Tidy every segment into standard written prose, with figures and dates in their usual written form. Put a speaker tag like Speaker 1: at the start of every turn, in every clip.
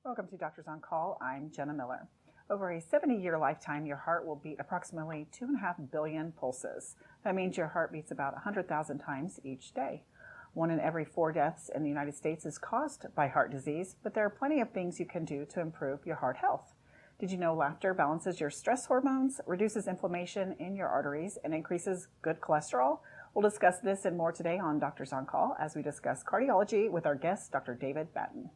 Speaker 1: Welcome to Doctors on Call. I'm Jenna Miller. Over a 70-year lifetime, your heart will beat approximately 2.5 billion pulses. That means your heart beats about 100,000 times each day. 1 in every 4 deaths in the United States is caused by heart disease, but there are plenty of things you can do to improve your heart health. Did you know laughter balances your stress hormones, reduces inflammation in your arteries, and increases good cholesterol? We'll discuss this and more today on Doctors on Call as we discuss cardiology with our guest, Dr. David Battin.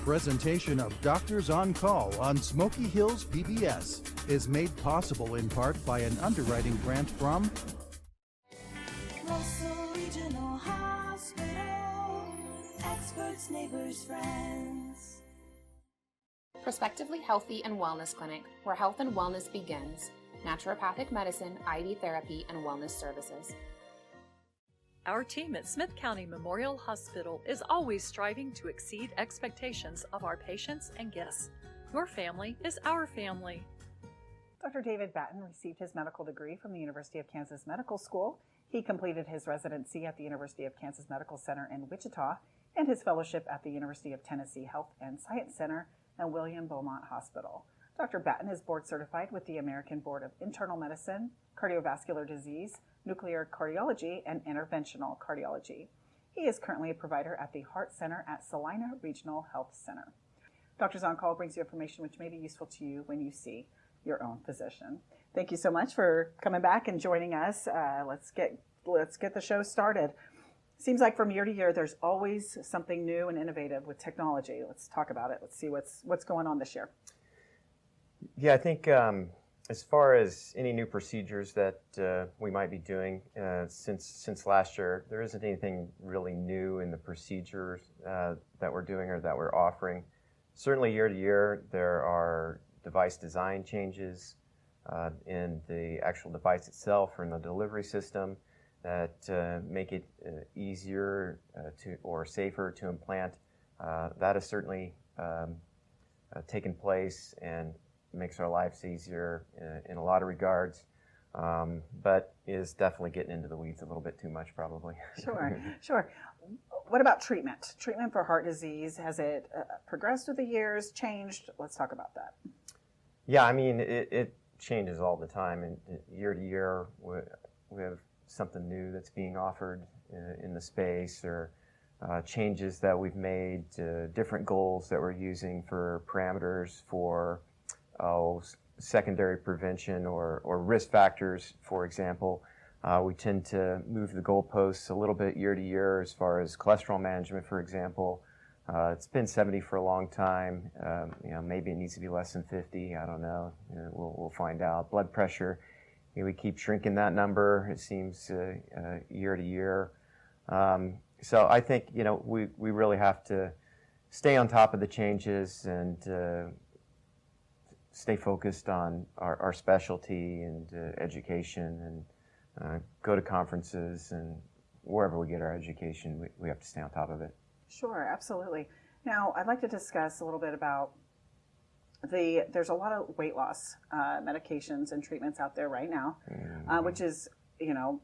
Speaker 2: Presentation of Doctors on Call on Smoky Hills PBS is made possible in part by an underwriting grant from
Speaker 3: Salina Regional Hospital, experts, neighbors, friends.
Speaker 4: Prospectively Healthy and Wellness Clinic, where health and wellness begins. Naturopathic medicine, IV therapy, and wellness services.
Speaker 5: Our team at Smith County Memorial Hospital is always striving to exceed expectations of our patients and guests. Your family is our family.
Speaker 1: Dr. David Battin received his medical degree from the University of Kansas Medical School. He completed his residency at the University of Kansas Medical Center in Wichita and his fellowship at the University of Tennessee Health and Science Center and William Beaumont Hospital. Dr. Battin is board certified with the American Board of Internal Medicine, Cardiovascular Disease, Nuclear Cardiology, and Interventional Cardiology. He is currently a provider at the Heart Center at Salina Regional Health Center. Doctors on Call brings you information which may be useful to you when you see your own physician. Thank you so much for coming back and joining us. Let's get the show started. Seems like from year to year, there's always something new and innovative with technology. Let's talk about it. Let's see what's going on this year.
Speaker 6: Yeah, I think as far as any new procedures that we might be doing since last year, there isn't anything really new in the procedures that we're doing or that we're offering. Certainly year to year, there are device design changes in the actual device itself or in the delivery system that make it easier or safer to implant. That has certainly taken place and makes our lives easier in a lot of regards, but is definitely getting into the weeds a little bit too much probably.
Speaker 1: Sure. What about treatment? Treatment for heart disease, has it progressed with the years, changed? Let's talk about that.
Speaker 6: Yeah, I mean, it changes all the time, and year to year we have something new that's being offered in the space, or changes that we've made, different goals that we're using for parameters for secondary prevention or risk factors, for example. We tend to move the goalposts a little bit year to year as far as cholesterol management, for example. It's been 70 for a long time. Maybe it needs to be less than 50. I don't know. We'll find out. Blood pressure, we keep shrinking that number, it seems, year to year. So I think, we really have to stay on top of the changes and stay focused on our specialty and education, and go to conferences, and wherever we get our education, we have to stay on top of it.
Speaker 1: Sure, absolutely. Now, I'd like to discuss a little bit about there's a lot of weight loss medications and treatments out there right now, which is,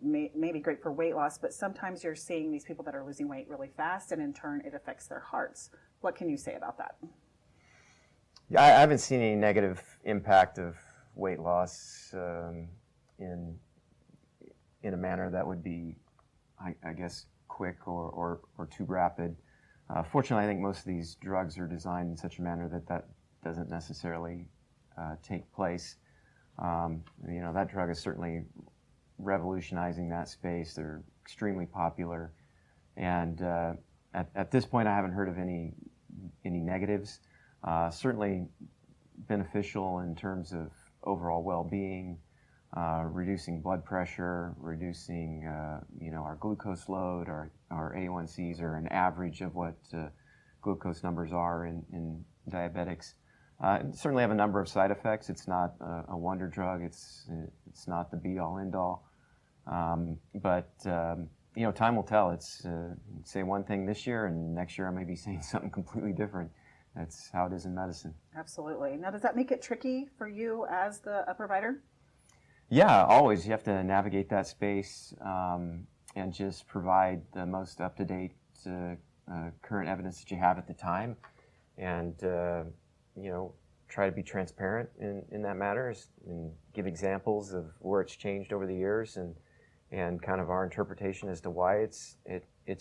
Speaker 1: maybe great for weight loss, but sometimes you're seeing these people that are losing weight really fast, and in turn, it affects their hearts. What can you say about that?
Speaker 6: Yeah, I haven't seen any negative impact of weight loss in a manner that would be, I guess, quick or too rapid. Fortunately, I think most of these drugs are designed in such a manner that doesn't necessarily take place. That drug is certainly revolutionizing that space. They're extremely popular, and at this point, I haven't heard of any negatives. Certainly beneficial in terms of overall well-being, reducing blood pressure, reducing our glucose load. Our A1Cs are an average of what glucose numbers are in diabetics. It certainly have a number of side effects. It's not a wonder drug. It's not the be-all, end-all. But time will tell. It's say one thing this year, and next year I may be saying something completely different. That's how it is in medicine.
Speaker 1: Absolutely. Now, does that make it tricky for you as a provider?
Speaker 6: Yeah, always. You have to navigate that space and just provide the most up-to-date current evidence that you have at the time, and try to be transparent in that matter, and give examples of where it's changed over the years, and kind of our interpretation as to why it's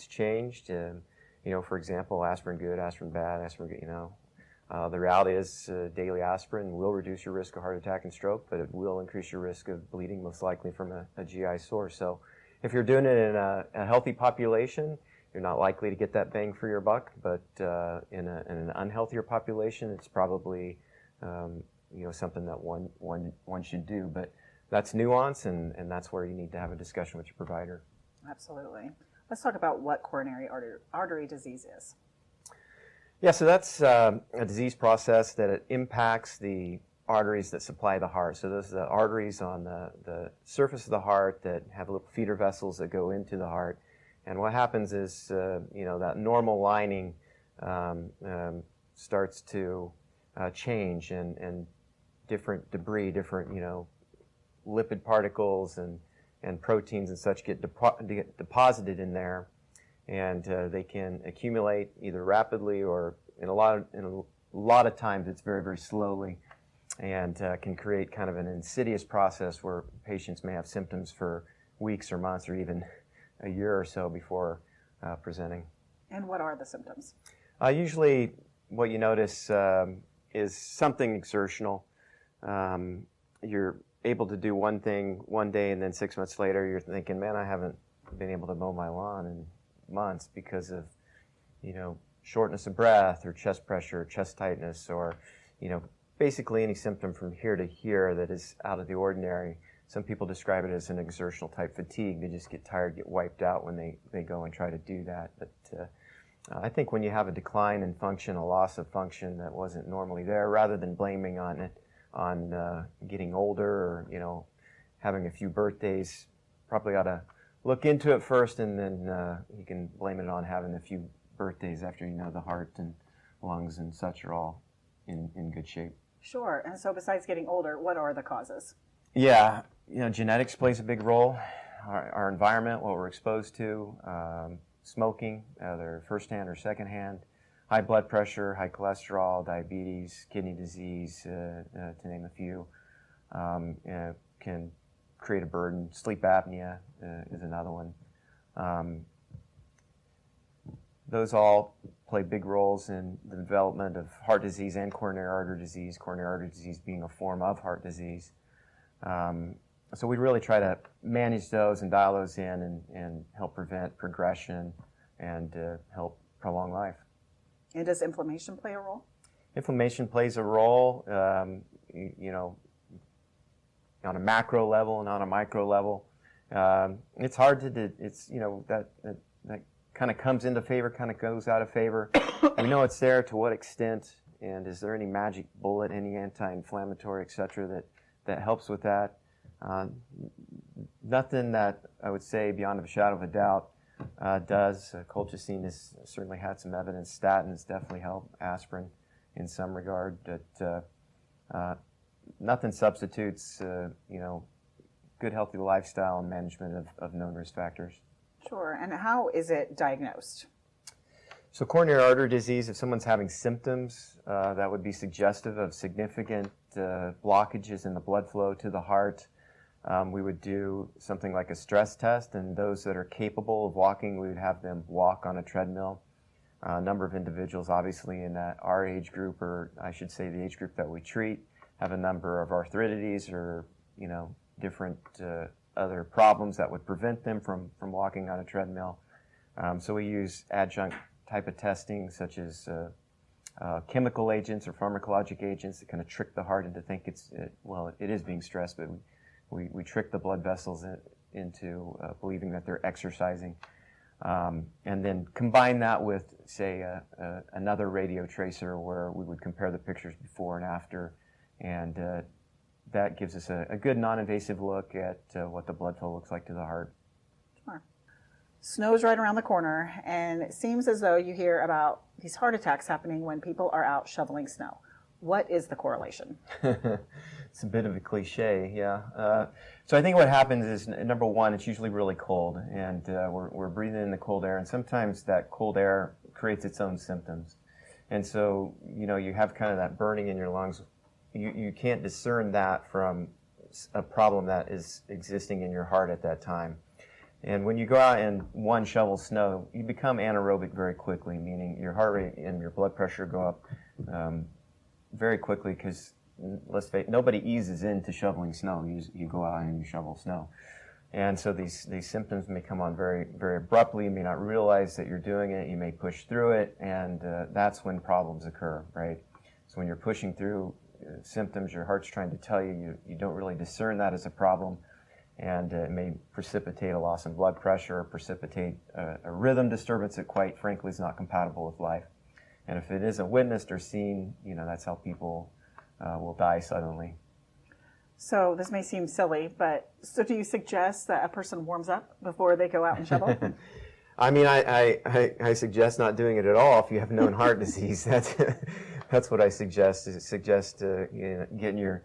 Speaker 6: changed. For example, aspirin good, aspirin bad, aspirin good. The reality is daily aspirin will reduce your risk of heart attack and stroke, but it will increase your risk of bleeding, most likely from a GI source. So if you're doing it in a healthy population, you're not likely to get that bang for your buck, but in an unhealthier population, it's probably something that one should do. But that's nuance, and that's where you need to have a discussion with your provider.
Speaker 1: Absolutely. Let's talk about what coronary artery disease is.
Speaker 6: Yeah, so that's a disease process that it impacts the arteries that supply the heart. So those are the arteries on the surface of the heart that have little feeder vessels that go into the heart. And what happens is, that normal lining starts to change, and different debris, different, lipid particles and proteins and such get deposited in there, and they can accumulate either rapidly or in a lot of times it's very, very slowly, and can create kind of an insidious process where patients may have symptoms for weeks or months or even a year or so before presenting.
Speaker 1: And what are the symptoms?
Speaker 6: Usually what you notice is something exertional. You're able to do one thing one day, and then 6 months later you're thinking, man, I haven't been able to mow my lawn in months because of, shortness of breath or chest pressure, or chest tightness, or, basically any symptom from here to here that is out of the ordinary. Some people describe it as an exertional type fatigue. They just get tired, get wiped out when they go and try to do that. But I think when you have a decline in function, a loss of function that wasn't normally there, rather than blaming on getting older or, having a few birthdays, probably ought to look into it first, and then you can blame it on having a few birthdays after the heart and lungs and such are all in good shape.
Speaker 1: Sure. And so besides getting older, what are the causes?
Speaker 6: Yeah, genetics plays a big role. Our environment, what we're exposed to, smoking, either firsthand or secondhand, high blood pressure, high cholesterol, diabetes, kidney disease, to name a few, can create a burden. Sleep apnea is another one. Those all play big roles in the development of heart disease and coronary artery disease being a form of heart disease. So we really try to manage those and dial those in and help prevent progression and help prolong life.
Speaker 1: And does inflammation play a role?
Speaker 6: Inflammation plays a role, on a macro level and on a micro level. It's hard to that kind of comes into favor, kind of goes out of favor. We know it's there. To what extent? And is there any magic bullet, any anti-inflammatory, et cetera, that helps with that? Nothing that I would say beyond a shadow of a doubt does. Colchicine has certainly had some evidence. Statins definitely help. Aspirin in some regard. But nothing substitutes, good healthy lifestyle and management of known risk factors.
Speaker 1: Sure. And how is it diagnosed?
Speaker 6: So coronary artery disease, if someone's having symptoms that would be suggestive of significant blockages in the blood flow to the heart, we would do something like a stress test, and those that are capable of walking, we would have them walk on a treadmill. A number of individuals, obviously, in our age group, or I should say the age group that we treat, have a number of arthritides or, different other problems that would prevent them from walking on a treadmill. So we use adjunct type of testing, such as chemical agents or pharmacologic agents that kind of trick the heart into think it is being stressed, but we trick the blood vessels into believing that they're exercising. And then combine that with, say, another radio tracer where we would compare the pictures before and after, and that gives us a good non-invasive look at what the blood flow looks like to the heart.
Speaker 1: Sure. Snow's right around the corner, and it seems as though you hear about these heart attacks happening when people are out shoveling snow. What is the correlation?
Speaker 6: It's a bit of a cliche, yeah. So I think what happens is, number one, it's usually really cold, and we're breathing in the cold air, and sometimes that cold air creates its own symptoms. And so, you have kind of that burning in your lungs. You can't discern that from a problem that is existing in your heart at that time. And when you go out and shovel snow, you become anaerobic very quickly, meaning your heart rate and your blood pressure go up very quickly, because let's face it, nobody eases into shoveling snow. You go out and you shovel snow. And so these symptoms may come on very, very abruptly. You may not realize that you're doing it. You may push through it, and that's when problems occur, right? So when you're pushing through symptoms, your heart's trying to tell you, you don't really discern that as a problem, and it may precipitate a loss in blood pressure, or precipitate a rhythm disturbance that, quite frankly, is not compatible with life. And if it isn't witnessed or seen, that's how people will die suddenly.
Speaker 1: So this may seem silly, but so do you suggest that a person warms up before they go out and shovel?
Speaker 6: I mean, I suggest not doing it at all if you have known heart disease. That's what I suggest. I suggest getting your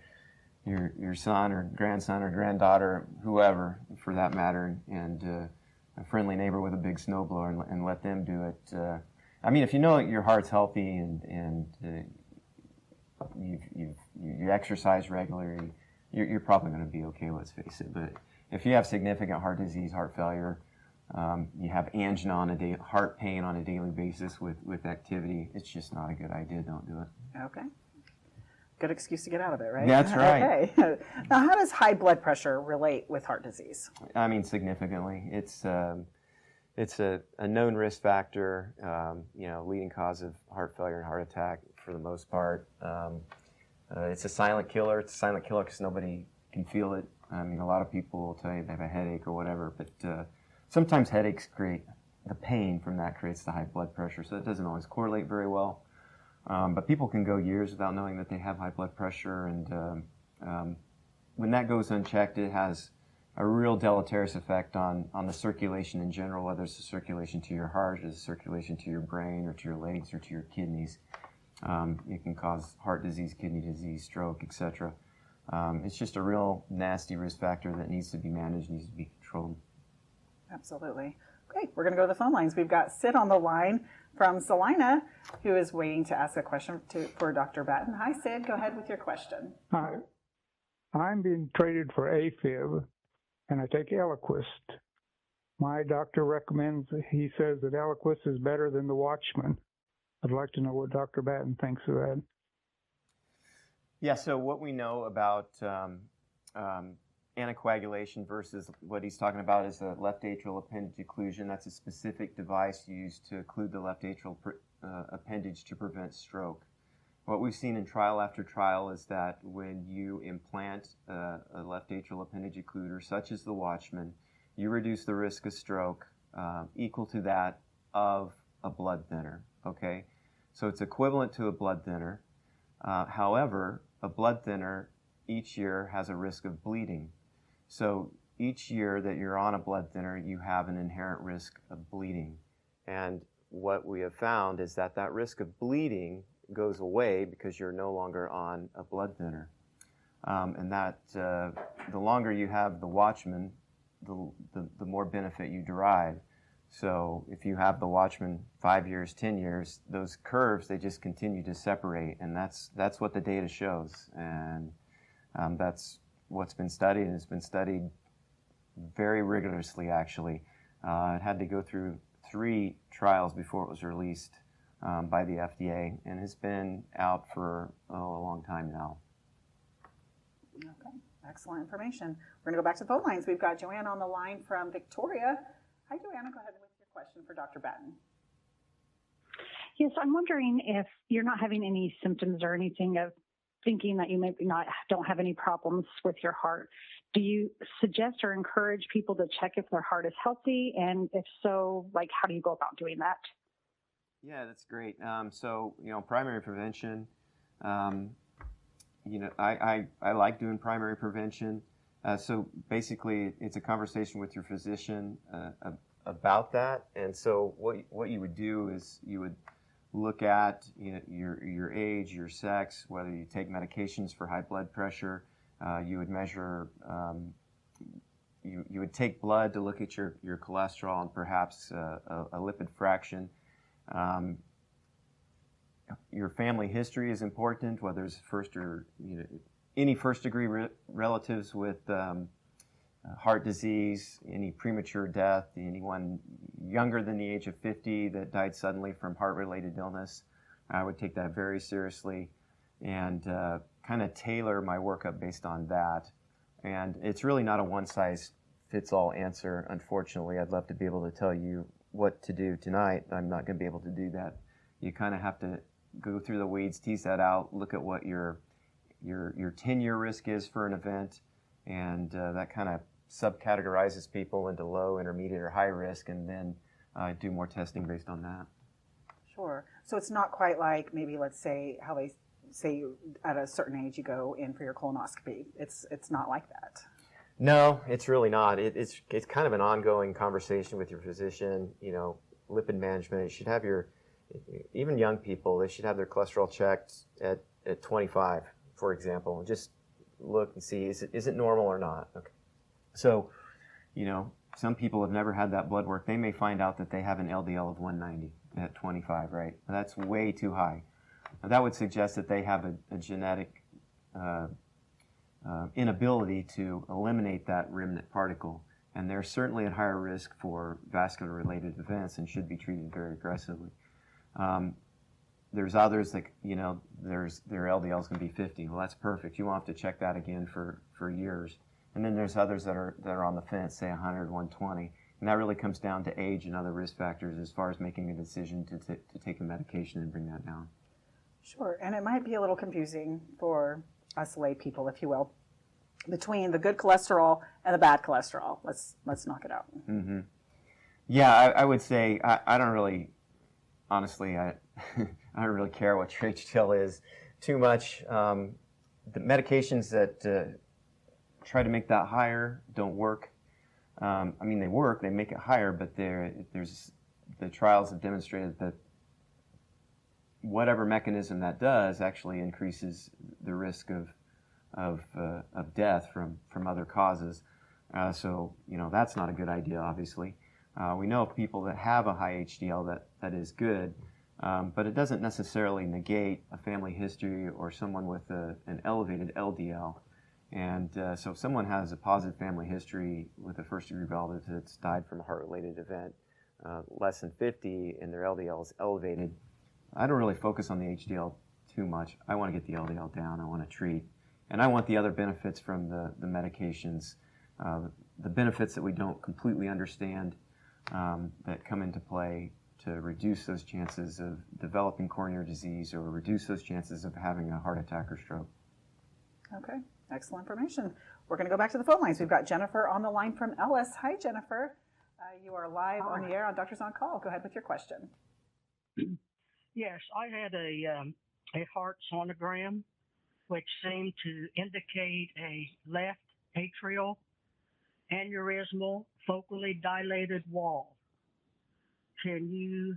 Speaker 6: son or grandson or granddaughter, whoever for that matter, and a friendly neighbor with a big snowblower, and let them do it. I mean, if you know your heart's healthy and you exercise regularly, you're probably going to be okay, let's face it. But if you have significant heart disease, heart failure, you have angina heart pain on a daily basis with activity, it's just not a good idea. Don't do it.
Speaker 1: Okay. Good excuse to get out of it, right?
Speaker 6: That's right.
Speaker 1: Okay. Now, how does high blood pressure relate with heart disease?
Speaker 6: I mean, significantly. It's a known risk factor, leading cause of heart failure and heart attack for the most part. It's a silent killer. It's a silent killer because nobody can feel it. I mean, a lot of people will tell you they have a headache or whatever, but sometimes headaches create the pain from that creates the high blood pressure, so it doesn't always correlate very well. But people can go years without knowing that they have high blood pressure, and when that goes unchecked, it has a real deleterious effect on the circulation in general, whether it's the circulation to your heart, or the circulation to your brain, or to your legs, or to your kidneys. It can cause heart disease, kidney disease, stroke, etc. It's just a real nasty risk factor that needs to be managed, needs to be controlled.
Speaker 1: Absolutely. Okay, we're going to go to the phone lines. We've got Sid on the line from Salina, who is waiting to ask a question for Dr. Battin. Hi, Sid. Go ahead with your question.
Speaker 7: Hi. I'm being treated for AFib, and I take Eliquis. My doctor recommends, he says that Eliquis is better than the Watchman. I'd like to know what Dr. Battin thinks of that.
Speaker 6: Yeah, so what we know about anticoagulation versus what he's talking about is a left atrial appendage occlusion. That's a specific device used to occlude the left atrial appendage to prevent stroke. What we've seen in trial after trial is that when you implant a left atrial appendage occluder, such as the Watchman, you reduce the risk of stroke equal to that of a blood thinner. Okay, so it's equivalent to a blood thinner. However, a blood thinner each year has a risk of bleeding. So each year that you're on a blood thinner, you have an inherent risk of bleeding. And what we have found is that that risk of bleeding goes away because you're no longer on a blood thinner. And that the longer you have the Watchman, the more benefit you derive. So if you have the Watchman 5 years, 10 years, those curves, they just continue to separate, and that's what the data shows. And that's what's been studied, and it's been studied very rigorously, actually. It had to go through 3 trials before it was released by the FDA, and has been out for a long time now.
Speaker 1: Okay, excellent information. We're going to go back to the phone lines. We've got Joanne on the line from Victoria. Hi, Joanna. Go ahead with your question for Dr. Battin.
Speaker 8: Yes, I'm wondering if you're not having any symptoms or anything of thinking that you maybe don't have any problems with your heart. Do you suggest or encourage people to check if their heart is healthy? And if so, how do you go about doing that?
Speaker 6: Yeah, that's great. So, primary prevention, I like doing primary prevention. So basically, it's a conversation with your physician about that. And so what you would do is you would look at your age, your sex, whether you take medications for high blood pressure. You would measure, you would take blood to look at your cholesterol and perhaps a lipid fraction. Your family history is important, whether it's any first-degree relatives with heart disease, any premature death, anyone younger than the age of 50 that died suddenly from heart-related illness. I would take that very seriously and kind of tailor my workup based on that. And it's really not a one-size-fits-all answer, unfortunately. I'd love to be able to tell you what to do tonight. I'm not going to be able to do that. You kind of have to go through the weeds, tease that out, look at what your 10-year risk is for an event, and that kind of subcategorizes people into low, intermediate, or high risk, and then do more testing based on that.
Speaker 1: Sure. So it's not quite like maybe, let's say, how they say at a certain age you go in for your colonoscopy. It's not like that.
Speaker 6: No, it's really not. It's kind of an ongoing conversation with your physician. Lipid management. You should have even young people, they should have their cholesterol checked at 25, for example, and just look and see, is it normal or not? Okay. So, some people have never had that blood work. They may find out that they have an LDL of 190 at 25, right? That's way too high. Now, that would suggest that they have a genetic inability to eliminate that remnant particle, and they're certainly at higher risk for vascular-related events and should be treated very aggressively. There's others that, their LDL is going to be 50. Well, that's perfect. You won't have to check that again for years. And then there's others that are on the fence, say 100, 120. And that really comes down to age and other risk factors as far as making a decision to take a medication and bring that down.
Speaker 1: Sure. And it might be a little confusing for us lay people, if you will, between the good cholesterol and the bad cholesterol. Let's knock it out.
Speaker 6: Mm-hmm. Yeah, I would say I don't really, honestly, I don't really care what your HDL is too much. The medications that try to make that higher don't work. They work, they make it higher, but there's the trials have demonstrated that whatever mechanism that does actually increases the risk of death from other causes. So that's not a good idea, obviously. We know of people that have a high HDL that is good, but it doesn't necessarily negate a family history or someone with an elevated LDL. And so if someone has a positive family history with a first-degree relative that's died from a heart-related event, less than 50, and their LDL is elevated, I don't really focus on the HDL too much. I want to get the LDL down. I want to treat. And I want the other benefits from the medications, the benefits that we don't completely understand that come into play to reduce those chances of developing coronary disease or reduce those chances of having a heart attack or stroke.
Speaker 1: Okay, excellent information. We're going to go back to the phone lines. We've got Jennifer on the line from Ellis. Hi, Jennifer. You are live on the air on Doctors on Call. Go ahead with your question.
Speaker 9: Yes, I had a heart sonogram which seemed to indicate a left atrial aneurysmal focally dilated wall. Can you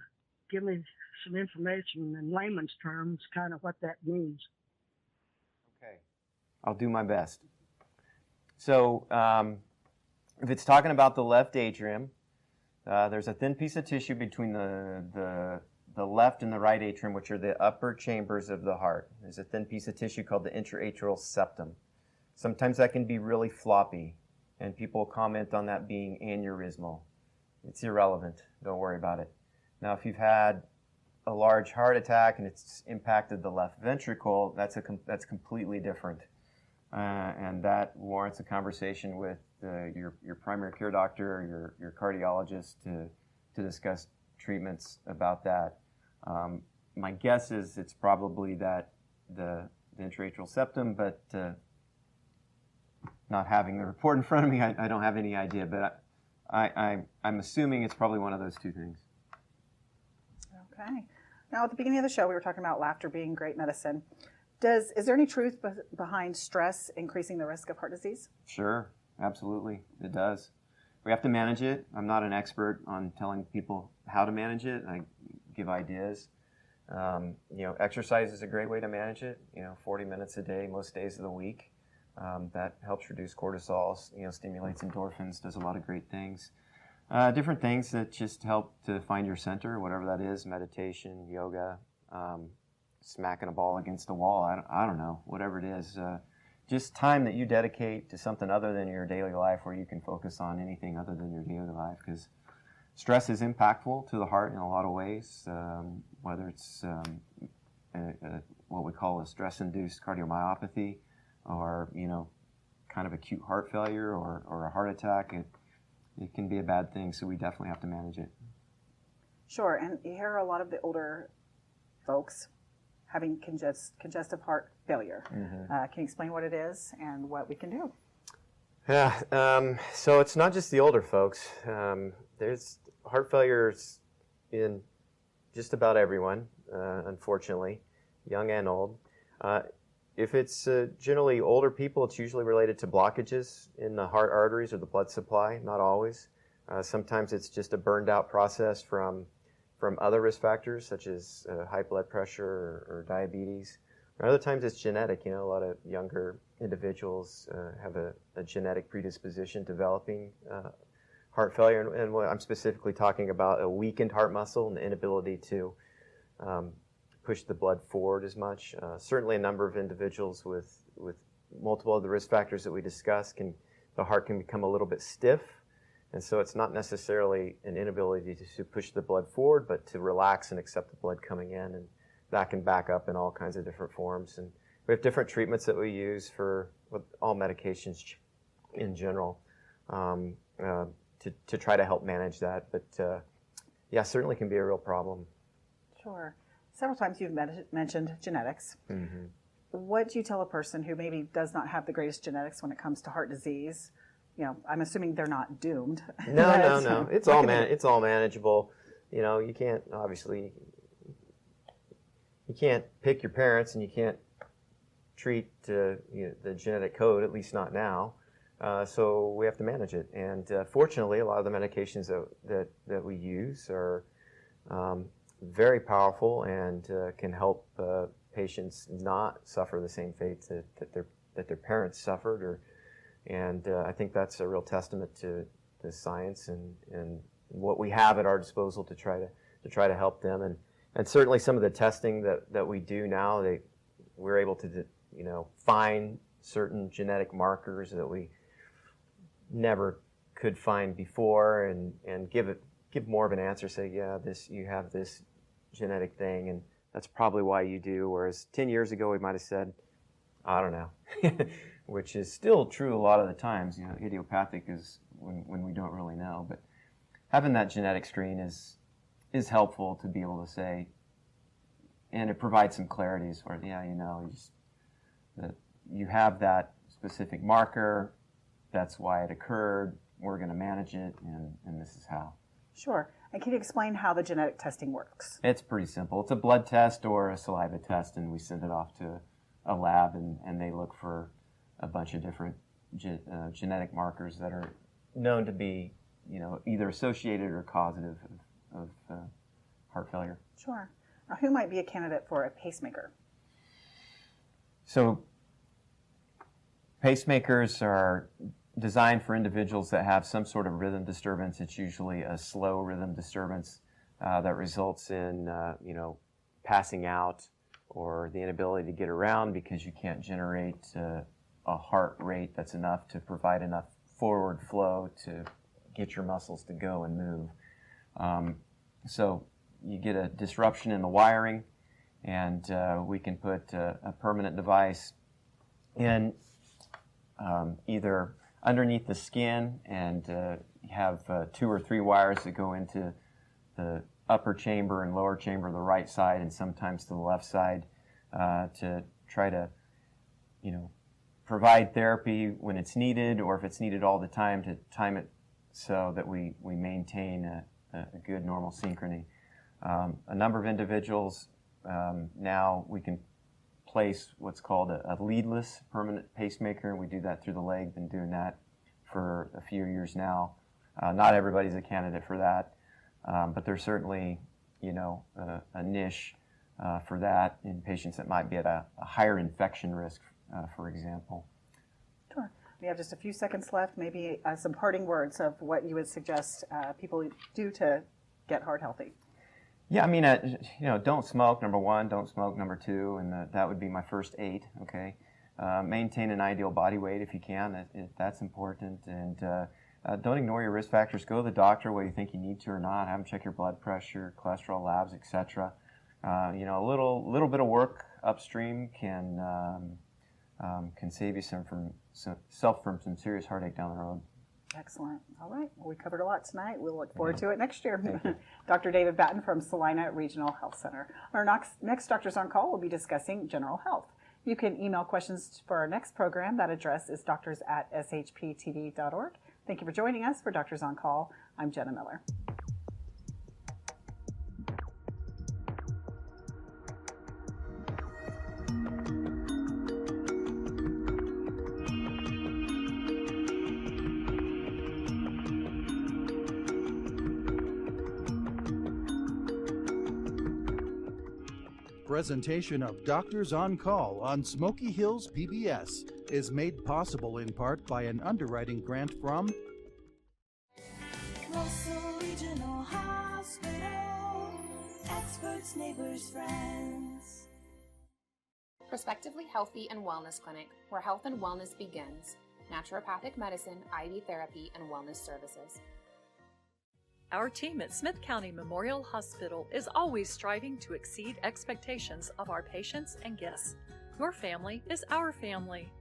Speaker 9: give me some information in layman's terms, kind of what that means?
Speaker 6: Okay, I'll do my best. So if it's talking about the left atrium, there's a thin piece of tissue between the left and the right atrium, which are the upper chambers of the heart. There's a thin piece of tissue called the intraatrial septum. Sometimes that can be really floppy, and people comment on that being aneurysmal. It's irrelevant. Don't worry about it. Now, if you've had a large heart attack and it's impacted the left ventricle, that's completely different, and that warrants a conversation with your primary care doctor or your cardiologist to discuss treatments about that. My guess is it's probably that the intraatrial septum, but not having the report in front of me, I don't have any idea, but I'm assuming it's probably one of those two things.
Speaker 1: Okay. Now, at the beginning of the show, we were talking about laughter being great medicine. Is there any truth behind stress increasing the risk of heart disease?
Speaker 6: Sure, absolutely, it does. we have to manage it. I'm not an expert on telling people how to manage it. I give ideas. Exercise is a great way to manage it. 40 minutes a day, most days of the week. That helps reduce cortisol, stimulates endorphins, does a lot of great things. Different things that just help to find your center, whatever that is, meditation, yoga, smacking a ball against a wall, I don't know, whatever it is. Just time that you dedicate to something other than your daily life where you can focus on anything other than your daily life, because stress is impactful to the heart in a lot of ways, whether it's what we call a stress-induced cardiomyopathy or, kind of acute heart failure or a heart attack. It can be a bad thing, so we definitely have to manage it.
Speaker 1: Sure, and you hear a lot of the older folks having congestive heart failure.
Speaker 6: Mm-hmm.
Speaker 1: Can you explain what it is and what we can do?
Speaker 6: Yeah, so it's not just the older folks. There's heart failures in just about everyone, unfortunately, young and old. If it's generally older people, it's usually related to blockages in the heart arteries or the blood supply, not always. Sometimes it's just a burned out process from other risk factors such as high blood pressure or diabetes. Or other times it's genetic. A lot of younger individuals have a genetic predisposition developing heart failure. And what I'm specifically talking about, a weakened heart muscle and the inability to push the blood forward as much. Certainly a number of individuals with multiple of the risk factors that we discussed, the heart can become a little bit stiff. And so it's not necessarily an inability to push the blood forward, but to relax and accept the blood coming in. And that can back up in all kinds of different forms. And we have different treatments that we use for all medications in general to try to help manage that. But certainly can be a real problem.
Speaker 1: Sure. Several times you've mentioned genetics.
Speaker 6: Mm-hmm.
Speaker 1: What do you tell a person who maybe does not have the greatest genetics when it comes to heart disease? I'm assuming they're not doomed.
Speaker 6: No. It's all manageable. You can't obviously pick your parents, and you can't treat the genetic code, at least not now. So we have to manage it. And fortunately, a lot of the medications that we use are very powerful and can help patients not suffer the same fate that their parents suffered. And I think that's a real testament to science and what we have at our disposal to try to help them. And certainly some of the testing that we do now, we're able to find certain genetic markers that we never could find before, and give more of an answer. Say, you have this genetic thing, and that's probably why you do. Whereas 10 years ago, we might have said, I don't know. Which is still true a lot of the times. Idiopathic is when we don't really know. But having that genetic screen is helpful to be able to say, and it provides some clarity as far as, that you have that specific marker, that's why it occurred, we're going to manage it, and this is how.
Speaker 1: Sure. And can you explain how the genetic testing works?
Speaker 6: It's pretty simple. It's a blood test or a saliva test, and we send it off to a lab, and they look for a bunch of different genetic markers that are known to be, either associated or causative of heart failure.
Speaker 1: Sure. Now, who might be a candidate for a pacemaker?
Speaker 6: So, pacemakers are designed for individuals that have some sort of rhythm disturbance. It's usually a slow rhythm disturbance that results in, passing out or the inability to get around because you can't generate a heart rate that's enough to provide enough forward flow to get your muscles to go and move. So you get a disruption in the wiring, and we can put a permanent device in either underneath the skin and have 2 or 3 wires that go into the upper chamber and lower chamber of the right side, and sometimes to the left side, to try to, provide therapy when it's needed, or if it's needed all the time, to time it so that we maintain a good normal synchrony. A number of individuals, now we can place what's called a leadless permanent pacemaker, and we do that through the leg. Been doing that for a few years now. Not everybody's a candidate for that, but there's certainly, a niche for that in patients that might be at a higher infection risk, for example.
Speaker 1: Sure. We have just a few seconds left. Maybe some parting words of what you would suggest people do to get heart healthy.
Speaker 6: Yeah, I mean, don't smoke, number one. Don't smoke, number two, and that would be my first 8. Okay, maintain an ideal body weight if you can. That's important, and don't ignore your risk factors. Go to the doctor whether you think you need to or not. Have them check your blood pressure, cholesterol labs, etc. A little bit of work upstream can save you from some serious heartache down the road.
Speaker 1: Excellent. All right. Well, we covered a lot tonight. We'll look forward to it next year. Dr. David Battin from Salina Regional Health Center. Our next Doctors on Call will be discussing general health. You can email questions for our next program. That address is doctors@shptv.org. Thank you for joining us for Doctors on Call. I'm Jenna Miller.
Speaker 2: Presentation of Doctors on Call on Smoky Hills PBS is made possible in part by an underwriting grant from
Speaker 3: Russell Regional Hospital. Experts, neighbors, friends.
Speaker 4: Prospectively Healthy and Wellness Clinic, where health and wellness begins. Naturopathic medicine, IV therapy, and wellness services.
Speaker 5: Our team at Smith County Memorial Hospital is always striving to exceed expectations of our patients and guests. Your family is our family.